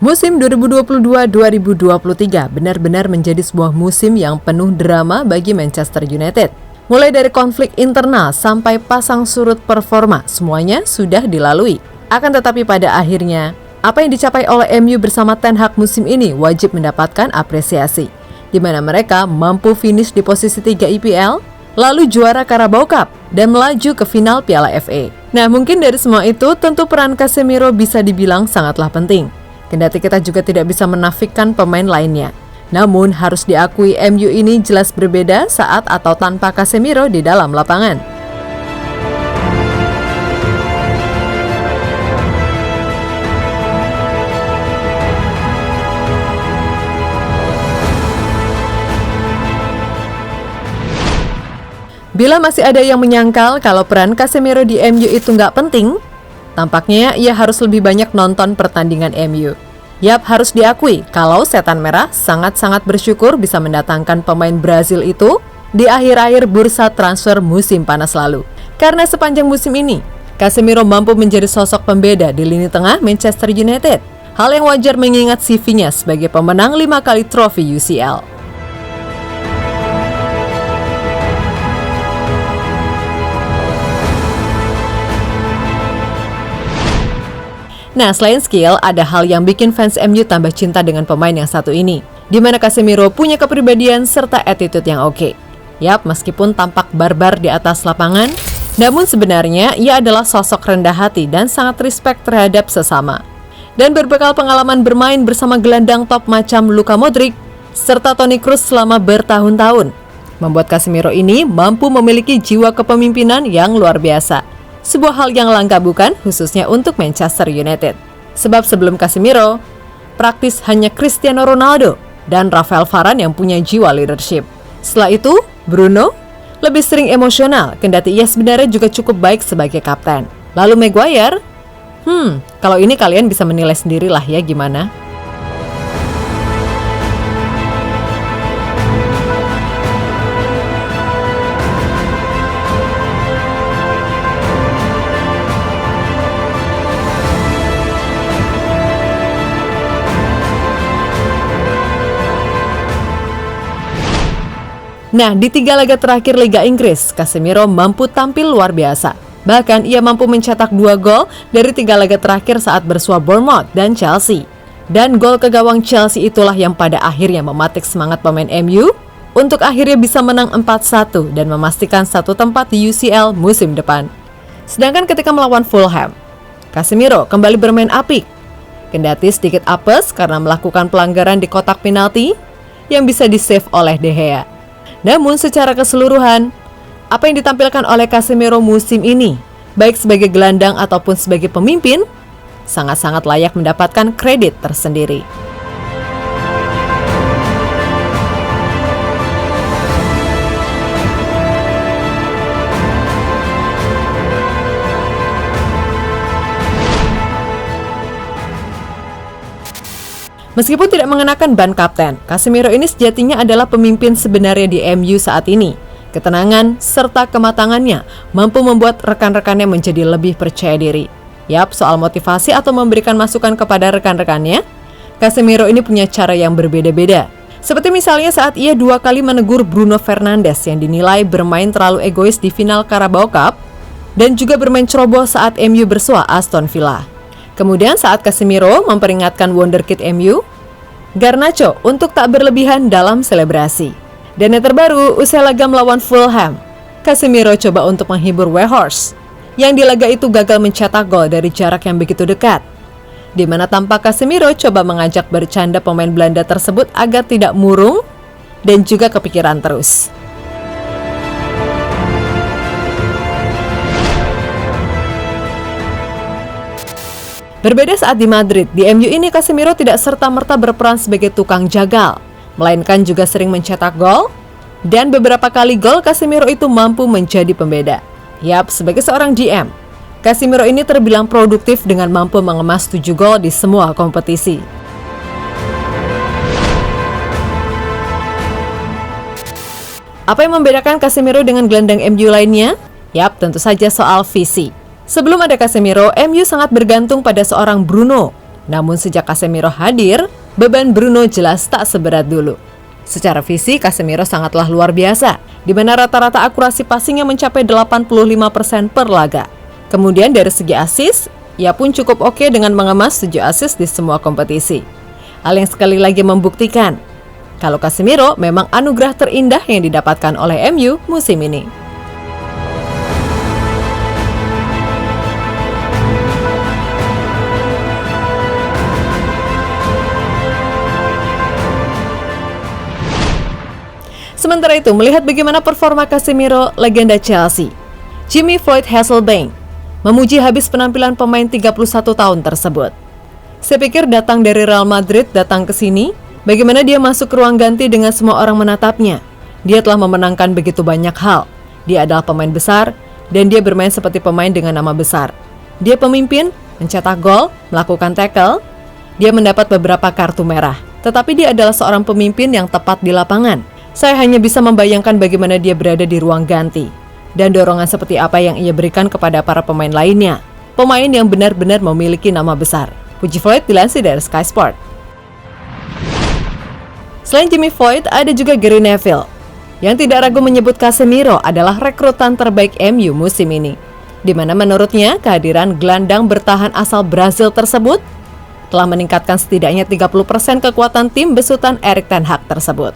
Musim 2022-2023 benar-benar menjadi sebuah musim yang penuh drama bagi Manchester United. Mulai dari konflik internal sampai pasang surut performa, semuanya sudah dilalui. Akan tetapi pada akhirnya, apa yang dicapai oleh MU bersama Ten Hag musim ini wajib mendapatkan apresiasi, di mana mereka mampu finish di posisi 3 IPL, lalu juara Carabao Cup, dan melaju ke final Piala FA. Nah, mungkin dari semua itu, tentu peran Casemiro bisa dibilang sangatlah penting. Kendati kita juga tidak bisa menafikan pemain lainnya. Namun harus diakui MU ini jelas berbeda saat atau tanpa Casemiro di dalam lapangan. Bila masih ada yang menyangkal kalau peran Casemiro di MU itu nggak penting, tampaknya ia harus lebih banyak nonton pertandingan MU. Yap, harus diakui kalau Setan Merah sangat-sangat bersyukur bisa mendatangkan pemain Brazil itu di akhir-akhir bursa transfer musim panas lalu. Karena sepanjang musim ini, Casemiro mampu menjadi sosok pembeda di lini tengah Manchester United. Hal yang wajar mengingat CV-nya sebagai pemenang 5 kali trofi UCL. Nah, selain skill, ada hal yang bikin fans MU tambah cinta dengan pemain yang satu ini, di mana Casemiro punya kepribadian serta attitude yang oke. Yap, meskipun tampak barbar di atas lapangan, namun sebenarnya ia adalah sosok rendah hati dan sangat respect terhadap sesama. Dan berbekal pengalaman bermain bersama gelandang top macam Luka Modric, serta Toni Kroos selama bertahun-tahun, membuat Casemiro ini mampu memiliki jiwa kepemimpinan yang luar biasa. Sebuah hal yang langka bukan, khususnya untuk Manchester United. Sebab sebelum Casemiro, praktis hanya Cristiano Ronaldo dan Rafael Varane yang punya jiwa leadership. Setelah itu, Bruno lebih sering emosional, kendati ia sebenarnya juga cukup baik sebagai kapten. Lalu Maguire, kalau ini kalian bisa menilai sendirilah ya gimana. Nah, di 3 laga terakhir Liga Inggris, Casemiro mampu tampil luar biasa. Bahkan ia mampu mencetak 2 gol dari 3 laga terakhir saat bersua Bournemouth dan Chelsea. Dan gol ke gawang Chelsea itulah yang pada akhirnya mematik semangat pemain MU untuk akhirnya bisa menang 4-1 dan memastikan satu tempat di UCL musim depan. Sedangkan ketika melawan Fulham, Casemiro kembali bermain apik. Kendati sedikit apes karena melakukan pelanggaran di kotak penalti yang bisa di-save oleh De Gea. Namun secara keseluruhan, apa yang ditampilkan oleh Casemiro musim ini, baik sebagai gelandang ataupun sebagai pemimpin, sangat-sangat layak mendapatkan kredit tersendiri. Meskipun tidak mengenakan ban kapten, Casemiro ini sejatinya adalah pemimpin sebenarnya di MU saat ini. Ketenangan serta kematangannya mampu membuat rekan-rekannya menjadi lebih percaya diri. Yap, soal motivasi atau memberikan masukan kepada rekan-rekannya, Casemiro ini punya cara yang berbeda-beda. Seperti misalnya saat ia 2 kali menegur Bruno Fernandes yang dinilai bermain terlalu egois di final Carabao Cup dan juga bermain ceroboh saat MU bersua Aston Villa. Kemudian saat Casemiro memperingatkan wonderkid MU, Garnacho untuk tak berlebihan dalam selebrasi. Dan yang terbaru, usai laga melawan Fulham, Casemiro coba untuk menghibur Weghorst, yang di laga itu gagal mencetak gol dari jarak yang begitu dekat. Di mana tampak Casemiro coba mengajak bercanda pemain Belanda tersebut agar tidak murung dan juga kepikiran terus. Berbeda saat di Madrid, di MU ini Casemiro tidak serta-merta berperan sebagai tukang jagal, melainkan juga sering mencetak gol, dan beberapa kali gol Casemiro itu mampu menjadi pembeda. Yap, sebagai seorang GM, Casemiro ini terbilang produktif dengan mampu mengemas 7 gol di semua kompetisi. Apa yang membedakan Casemiro dengan gelandang MU lainnya? Yap, tentu saja soal visi. Sebelum ada Casemiro, MU sangat bergantung pada seorang Bruno Namun sejak Casemiro hadir, beban Bruno jelas tak seberat dulu. Secara fisik, Casemiro sangatlah luar biasa, di mana rata-rata akurasi passingnya mencapai 85% per laga. Kemudian dari segi assist, ia pun cukup oke dengan mengemas 7 assist di semua kompetisi. Hal yang sekali lagi membuktikan, kalau Casemiro memang anugerah terindah yang didapatkan oleh MU musim ini. Sementara itu, melihat bagaimana performa Casemiro, legenda Chelsea, Jimmy Floyd Hasselbaink, memuji habis penampilan pemain 31 tahun tersebut. Saya pikir datang dari Real Madrid datang ke sini, bagaimana dia masuk ke ruang ganti dengan semua orang menatapnya. Dia telah memenangkan begitu banyak hal. Dia adalah pemain besar, dan dia bermain seperti pemain dengan nama besar. Dia pemimpin, mencetak gol, melakukan tackle. Dia mendapat beberapa kartu merah, tetapi dia adalah seorang pemimpin yang tepat di lapangan. Saya hanya bisa membayangkan bagaimana dia berada di ruang ganti, dan dorongan seperti apa yang ia berikan kepada para pemain lainnya. Pemain yang benar-benar memiliki nama besar. Puji Floyd dilansir dari Sky Sport. Selain Jimmy Floyd, ada juga Gary Neville, yang tidak ragu menyebut Casemiro adalah rekrutan terbaik MU musim ini, di mana menurutnya kehadiran gelandang bertahan asal Brazil tersebut telah meningkatkan setidaknya 30% kekuatan tim besutan Erik ten Hag tersebut.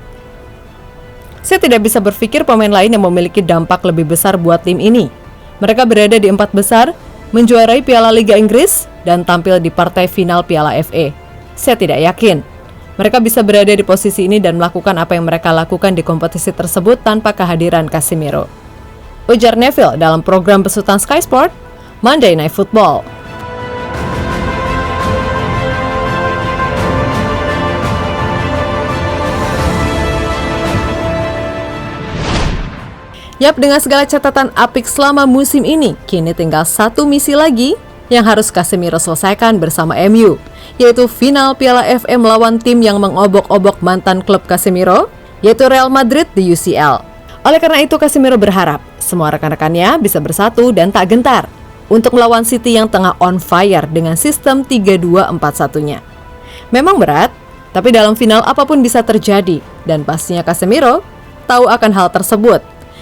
Saya tidak bisa berpikir pemain lain yang memiliki dampak lebih besar buat tim ini. Mereka berada di 4 besar, menjuarai Piala Liga Inggris, dan tampil di partai final Piala FA. Saya tidak yakin mereka bisa berada di posisi ini dan melakukan apa yang mereka lakukan di kompetisi tersebut tanpa kehadiran Casemiro, ujar Neville dalam program besutan Sky Sport, Monday Night Football. Yap, dengan segala catatan apik selama musim ini, kini tinggal satu misi lagi yang harus Casemiro selesaikan bersama MU, yaitu final Piala FA melawan tim yang mengobok-obok mantan klub Casemiro, yaitu Real Madrid di UCL. Oleh karena itu, Casemiro berharap semua rekan-rekannya bisa bersatu dan tak gentar untuk melawan City yang tengah on fire dengan sistem 3-2-4-1-nya. Memang berat, tapi dalam final apapun bisa terjadi, dan pastinya Casemiro tahu akan hal tersebut.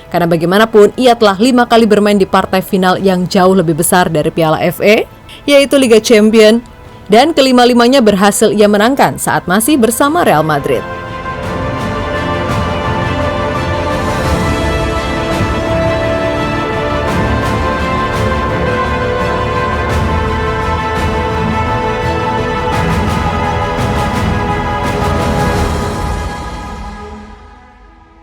Karena bagaimanapun, ia telah 5 kali bermain di partai final yang jauh lebih besar dari Piala FA, yaitu Liga Champions, dan kelima-limanya berhasil ia menangkan saat masih bersama Real Madrid.